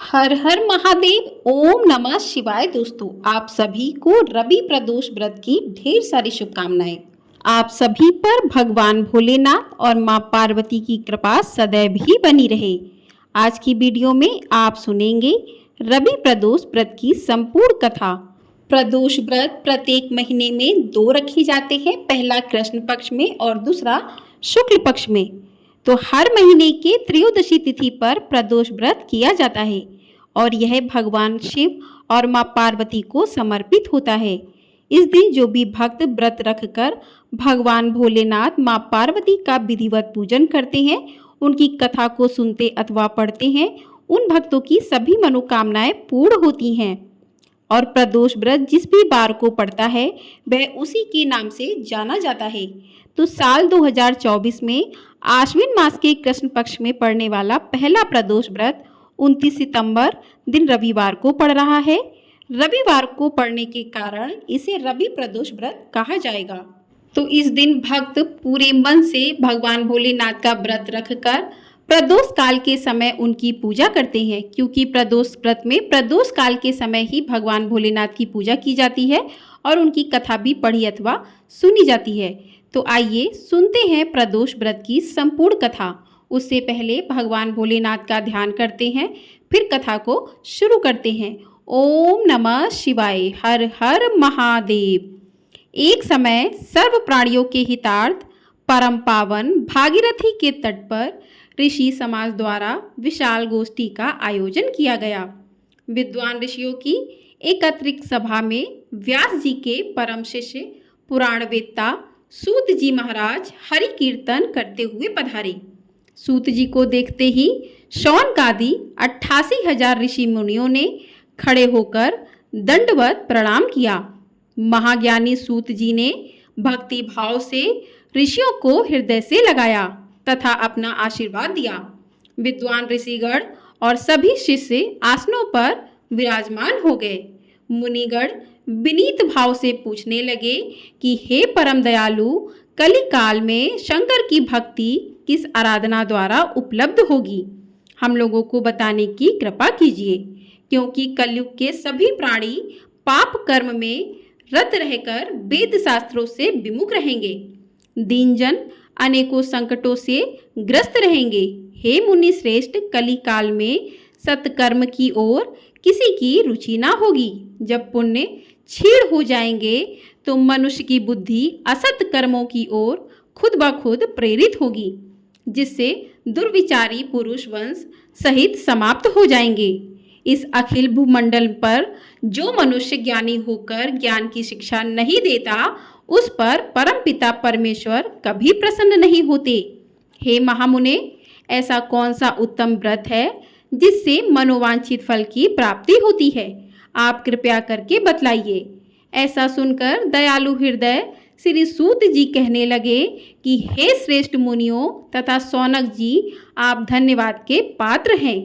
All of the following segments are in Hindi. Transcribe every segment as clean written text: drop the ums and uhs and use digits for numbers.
हर हर महादेव। ओम नमः शिवाय। दोस्तों, आप सभी को रवि प्रदोष व्रत की ढेर सारी शुभकामनाएं। आप सभी पर भगवान भोलेनाथ और मां पार्वती की कृपा सदैव ही बनी रहे। आज की वीडियो में आप सुनेंगे रवि प्रदोष व्रत की संपूर्ण कथा। प्रदोष व्रत प्रत्येक महीने में 2 रखे जाते हैं, पहला कृष्ण पक्ष में और दूसरा शुक्ल पक्ष में। तो हर महीने के त्रयोदशी तिथि पर प्रदोष व्रत किया जाता है और यह भगवान शिव और मां पार्वती को समर्पित होता है। इस दिन जो भी भक्त व्रत रखकर भगवान भोलेनाथ मां पार्वती का विधिवत पूजन करते हैं, उनकी कथा को सुनते अथवा पढ़ते हैं, उन भक्तों की सभी मनोकामनाएं पूर्ण होती हैं। और प्रदोष व्रत जिस भी बार को पड़ता है वह उसी के नाम से जाना जाता है। तो साल 2024 में आश्विन मास के कृष्ण पक्ष में पड़ने वाला पहला प्रदोष व्रत 29 सितंबर दिन रविवार को पड़ रहा है। रविवार को पड़ने के कारण इसे रवि प्रदोष व्रत कहा जाएगा। तो इस दिन भक्त पूरे मन से भगवान भोलेनाथ का व्रत रखकर प्रदोष काल के समय उनकी पूजा करते हैं, क्योंकि प्रदोष व्रत में प्रदोष काल के समय ही भगवान भोलेनाथ की पूजा की जाती है और उनकी कथा भी पढ़ी अथवा सुनी जाती है। तो आइए सुनते हैं प्रदोष व्रत की संपूर्ण कथा। उससे पहले भगवान भोलेनाथ का ध्यान करते हैं, फिर कथा को शुरू करते हैं। ओम नमः शिवाय। हर हर महादेव। एक समय सर्व प्राणियों के हितार्थ परम पावन भागीरथी के तट पर ऋषि समाज द्वारा विशाल गोष्ठी का आयोजन किया गया। विद्वान ऋषियों की एकत्रित सभा में व्यास जी के परम शिष्य पुराणवेत्ता सूत जी महाराज हरि कीर्तन करते हुए पधारे। सूत जी को देखते ही शौनकादि 88,000 ऋषि मुनियों ने खड़े होकर दंडवत प्रणाम किया। महाज्ञानी सूत जी ने भक्ति भाव से ऋषियों को हृदय से लगाया तथा अपना आशीर्वाद दिया। विद्वान ऋषिगण और सभी शिष्य आसनों पर विराजमान हो गए। मुनिगण विनीत भाव से पूछने लगे कि हे परम दयालु, कली काल में शंकर की भक्ति किस आराधना द्वारा उपलब्ध होगी, हम लोगों को बताने की कृपा कीजिए, क्योंकि कलयुग के सभी प्राणी पाप कर्म में रत रहकर वेद शास्त्रों से विमुख रहेंगे। दीनजन अनेकों संकटों से ग्रस्त रहेंगे। हे मुनि श्रेष्ठ, कली काल में सत्कर्म की ओर किसी की रुचि ना होगी। जब पुण्य क्षीण हो जाएंगे तो मनुष्य की बुद्धि असत कर्मों की ओर खुद ब खुद प्रेरित होगी, जिससे दुर्विचारी पुरुष वंश सहित समाप्त हो जाएंगे। इस अखिल भूमंडल पर जो मनुष्य ज्ञानी होकर ज्ञान की शिक्षा नहीं देता, उस पर परमपिता परमेश्वर कभी प्रसन्न नहीं होते। हे महामुने, ऐसा कौन सा उत्तम व्रत है जिससे मनोवांछित फल की प्राप्ति होती है? आप कृपया करके बतलाइए। ऐसा सुनकर दयालु हृदय श्री सूत जी कहने लगे कि हे श्रेष्ठ मुनियों तथा शौनक जी, आप धन्यवाद के पात्र हैं।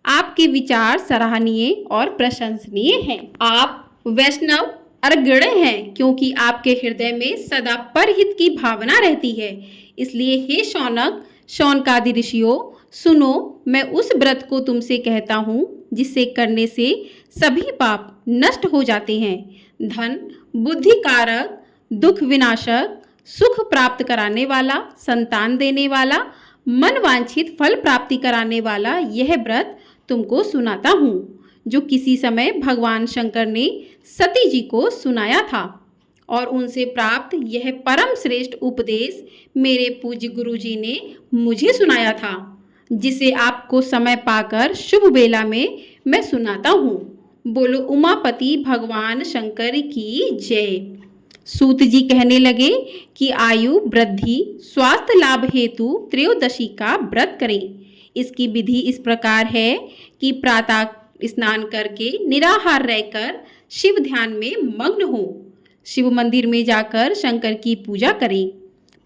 आपके विचार सराहनीय और प्रशंसनीय हैं। आप वैष्णव अग्रगण्य हैं, क्योंकि आपके हृदय में सदा परहित की भावना रहती है। इसलिए हे शौनक, शौनकादि ऋषियों, सुनो, मैं उस व्रत को तुमसे कहता हूँ जिसे करने से सभी पाप नष्ट हो जाते हैं। धन, बुद्धि कारक, दुख विनाशक, सुख प्राप्त कराने वाला, संतान देने वाला, मन वांछित फल प्राप्ति कराने वाला यह व्रत तुमको सुनाता हूँ, जो किसी समय भगवान शंकर ने सती जी को सुनाया था और उनसे प्राप्त यह परम श्रेष्ठ उपदेश मेरे पूज्य गुरु जी ने मुझे सुनाया था, जिसे आपको समय पाकर शुभ बेला में मैं सुनाता हूँ। बोलो उमापति भगवान शंकर की जय। सूत जी कहने लगे कि आयु वृद्धि स्वास्थ्य लाभ हेतु त्रयोदशी का व्रत करें। इसकी विधि इस प्रकार है कि प्रातः स्नान करके निराहार रहकर शिव ध्यान में मग्न हो। शिव मंदिर में जाकर शंकर की पूजा करें।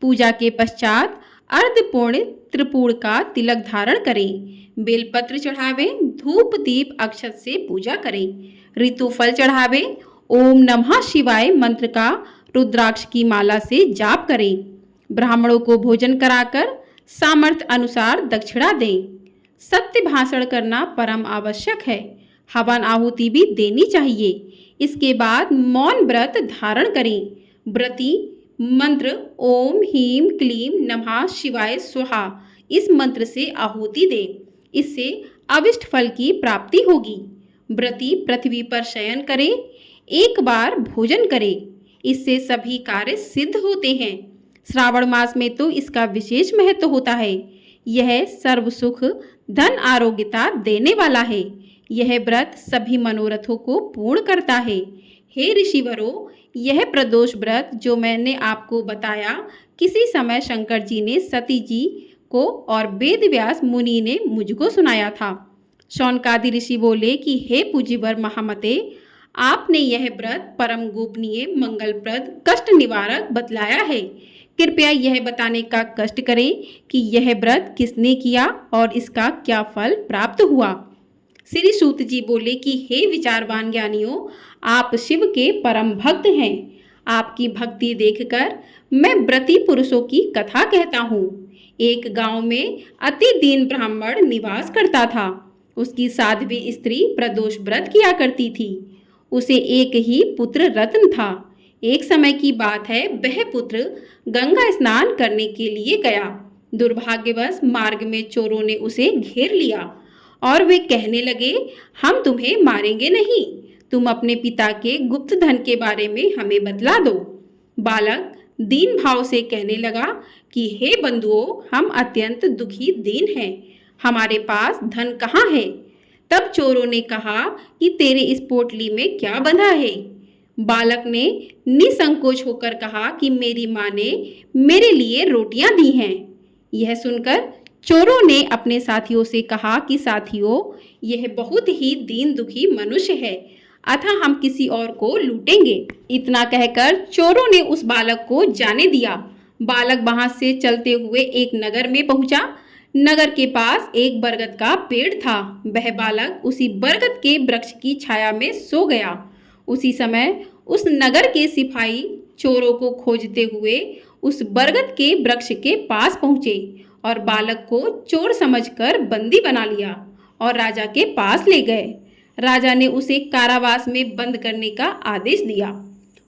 पूजा के पश्चात अर्धपूर्ण त्रिपुर का तिलक धारण करें। बेलपत्र चढ़ावें, धूप दीप अक्षत से पूजा करें। ऋतु फल चढ़ावें। ओम नमः शिवाय मंत्र का रुद्राक्ष की माला से जाप करें। ब्राह्मणों को भोजन कराकर सामर्थ्य अनुसार दक्षिणा दें। सत्य भाषण करना परम आवश्यक है। हवन आहुति भी देनी चाहिए। इसके बाद मौन व्रत धारण करें। व्रती मंत्र ओम ह्रीं क्लीं नमः शिवाय स्वाहा इस मंत्र से आहुति दें। इससे अविष्ट फल की प्राप्ति होगी। व्रती पृथ्वी पर शयन करें। एक बार भोजन करें। इससे सभी कार्य सिद्ध होते हैं। श्रावण मास में तो इसका विशेष महत्व होता है। यह सर्व सुख धन आरोग्यता देने वाला है। यह व्रत सभी मनोरथों को पूर्ण करता है। हे ऋषिवरों, यह प्रदोष व्रत जो मैंने आपको बताया, किसी समय शंकर जी ने सती जी को और वेद व्यास मुनि ने मुझको सुनाया था। शौनकादि ऋषि बोले कि हे पूज्यवर महामते, आपने यह व्रत परम गोपनीय मंगलप्रद कष्ट निवारक बतलाया है। कृपया यह बताने का कष्ट करें कि यह व्रत किसने किया और इसका क्या फल प्राप्त हुआ। श्री सूत जी बोले कि हे विचारवान ज्ञानियों, आप शिव के परम भक्त हैं। आपकी भक्ति देखकर मैं व्रती पुरुषों की कथा कहता हूँ। एक गांव में अति दीन ब्राह्मण निवास करता था। उसकी साध्वी स्त्री प्रदोष व्रत किया करती थी। उसे एक ही पुत्र रत्न था। एक समय की बात है, वह पुत्र गंगा स्नान करने के लिए गया। दुर्भाग्यवश मार्ग में चोरों ने उसे घेर लिया और वे कहने लगे, हम तुम्हें मारेंगे नहीं, तुम अपने पिता के गुप्त धन के बारे में हमें बतला दो। बालक दीन भाव से कहने लगा कि हे बंधुओं, हम अत्यंत दुखी दीन हैं, हमारे पास धन कहाँ है। तब चोरों ने कहा कि तेरे इस पोटली में क्या बंधा है। बालक ने निसंकोच होकर कहा कि मेरी माँ ने मेरे लिए रोटियां दी हैं। यह सुनकर चोरों ने अपने साथियों से कहा कि साथियों, यह बहुत ही दीन दुखी मनुष्य है, अतः हम किसी और को लूटेंगे। इतना कहकर चोरों ने उस बालक को जाने दिया। बालक वहां से चलते हुए एक नगर में पहुंचा। नगर के पास एक बरगद का पेड़ था। वह बालक उसी बरगद के वृक्ष की छाया में सो गया। उसी समय उस नगर के सिपाही चोरों को खोजते हुए उस बरगद के वृक्ष के पास पहुंचे और बालक को चोर समझकर बंदी बना लिया और राजा के पास ले गए। राजा ने उसे कारावास में बंद करने का आदेश दिया।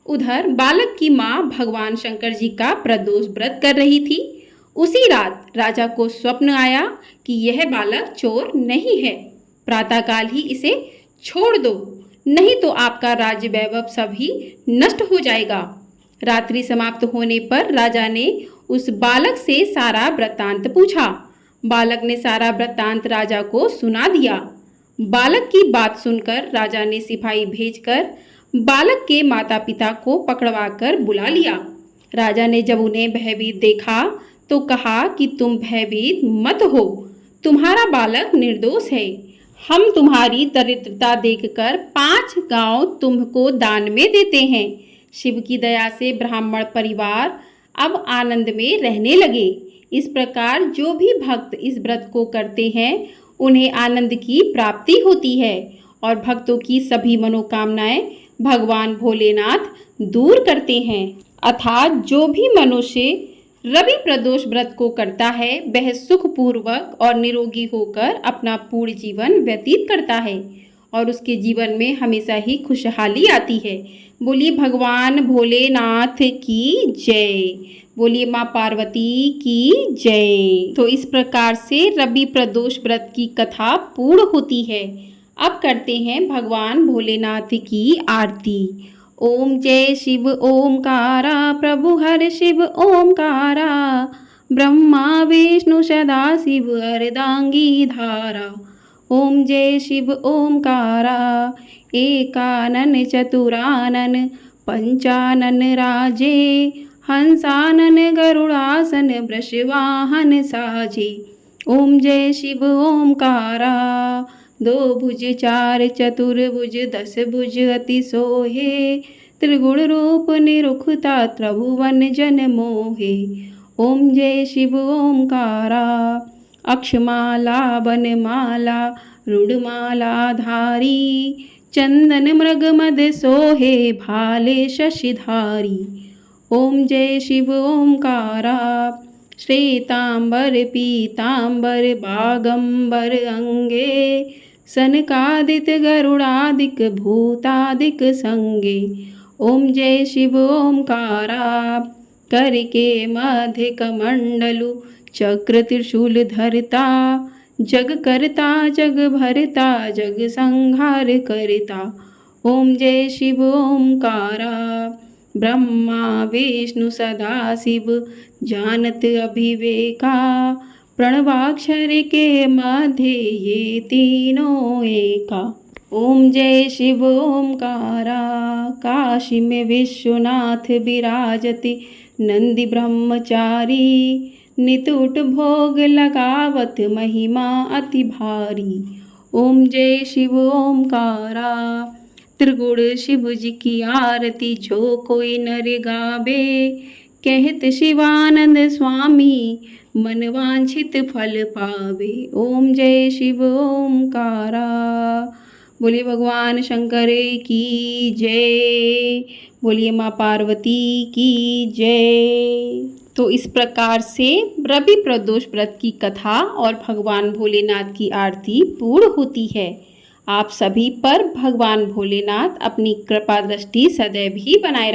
उधर बालक की माँ भगवान शंकर जी का प्रदोष व्रत कर रही थी। उसी रात राजा को स्वप्न आया कि यह बालक चोर नहीं है, प्रातःकाल ही इसे छोड़ दो, नहीं तो आपका राज्य वैभव सभी नष्ट हो जाएगा। रात्रि समाप्त होने पर राजा ने उस बालक से सारा वृत्तांत पूछा। बालक ने सारा वृत्तांत राजा को सुना दिया। बालक की बात सुनकर राजा ने सिपाही भेजकर बालक के माता पिता को पकड़वाकर बुला लिया। राजा ने जब उन्हें भयभीत देखा तो कहा कि तुम भयभीत मत हो, तुम्हारा बालक निर्दोष है। हम तुम्हारी दरिद्रता देखकर 5 गांव तुमको दान में देते हैं। शिव की दया से ब्राह्मण परिवार अब आनंद में रहने लगे। इस प्रकार जो भी भक्त इस व्रत को करते हैं उन्हें आनंद की प्राप्ति होती है और भक्तों की सभी मनोकामनाएं भगवान भोलेनाथ दूर करते हैं। अर्थात जो भी मनुष्य रवि प्रदोष व्रत को करता है वह सुखपूर्वक और निरोगी होकर अपना पूर्ण जीवन व्यतीत करता है और उसके जीवन में हमेशा ही खुशहाली आती है। बोलिए भगवान भोलेनाथ की जय। बोलिए माँ पार्वती की जय। तो इस प्रकार से रवि प्रदोष व्रत की कथा पूर्ण होती है। अब करते हैं भगवान भोलेनाथ की आरती। ओम जय शिव ओमकारा, प्रभु हर शिव ओमकारा, ब्रह्मा विष्णु सदा शिव अर्धांगी धारा। ओम जय शिव ओमकारा, एकानन चतुरानन पंचानन राजे, हंसानन गरुड़ासन वृषवाहन साजे। ओम जय शिव ओमकारा, 2 भुज 4 चतुर्भुज 10 भुज अति सोहे, त्रिगुण रूप निरुखता त्रिभुवन जन मोहे। ओम जय शिव ओमकारा, अक्षमाला वनमाला रुडमाला धारी, चंदन मृग मद सोहे भाले शशिधारी। ओम जय शिव ओमकारा, श्वेतांबर पीतांबर बागंबर अंगे सनकादिक गरुड़ादिक भूतादिक संगे। ओम जय शिव ओमकारा करके मध्य कमंडलु चक्र त्रिशूल धरता जग करता जग भरता जग संहार करता। ओम जय शिव ओमकारा ब्रह्मा विष्णु सदा शिव जानत अभिवेका प्रणवाक्षर के मध्य ये तीनों एका। ओम जय शिव ओमकारा काशी में विश्वनाथ विराजति नंदी ब्रह्मचारी नितुट भोग लगावत महिमा अति भारी। ओम जय शिव ओमकारा त्रिगुण शिव जी की आरती जो कोई नर गावे कहत शिवानंद स्वामी मन वांछित फल पावे। ओम जय शिव ओमकारा। बोलिए भगवान शंकर की जय, बोलिए माँ पार्वती की जय। तो इस प्रकार से रवि प्रदोष व्रत की कथा और भगवान भोलेनाथ की आरती पूर्ण होती है। आप सभी पर भगवान भोलेनाथ अपनी कृपा दृष्टि सदैव ही बनाए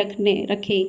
रखें।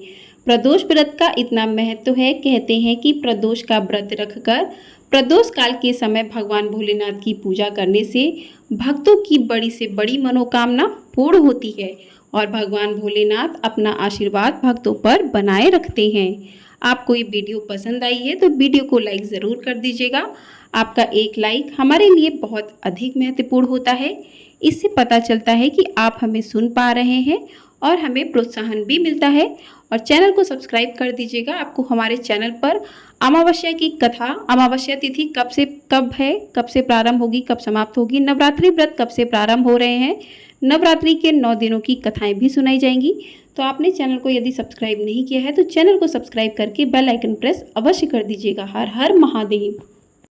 प्रदोष व्रत का इतना महत्व है, कहते हैं कि प्रदोष का व्रत रखकर प्रदोष काल के समय भगवान भोलेनाथ की पूजा करने से भक्तों की बड़ी से बड़ी मनोकामना पूर्ण होती है और भगवान भोलेनाथ अपना आशीर्वाद भक्तों पर बनाए रखते हैं। आपको ये वीडियो पसंद आई है तो वीडियो को लाइक ज़रूर कर दीजिएगा। आपका एक लाइक हमारे लिए बहुत अधिक महत्वपूर्ण होता है। इससे पता चलता है कि आप हमें सुन पा रहे हैं और हमें प्रोत्साहन भी मिलता है। और चैनल को सब्सक्राइब कर दीजिएगा। आपको हमारे चैनल पर अमावस्या की कथा, अमावस्या तिथि कब है, कब से प्रारंभ होगी, कब समाप्त होगी, नवरात्रि व्रत कब से प्रारंभ हो रहे हैं, नवरात्रि के 9 दिनों की कथाएं भी सुनाई जाएंगी। तो आपने चैनल को यदि सब्सक्राइब नहीं किया है तो चैनल को सब्सक्राइब करके बेल आइकन प्रेस अवश्य कर दीजिएगा। हर हर महादेव।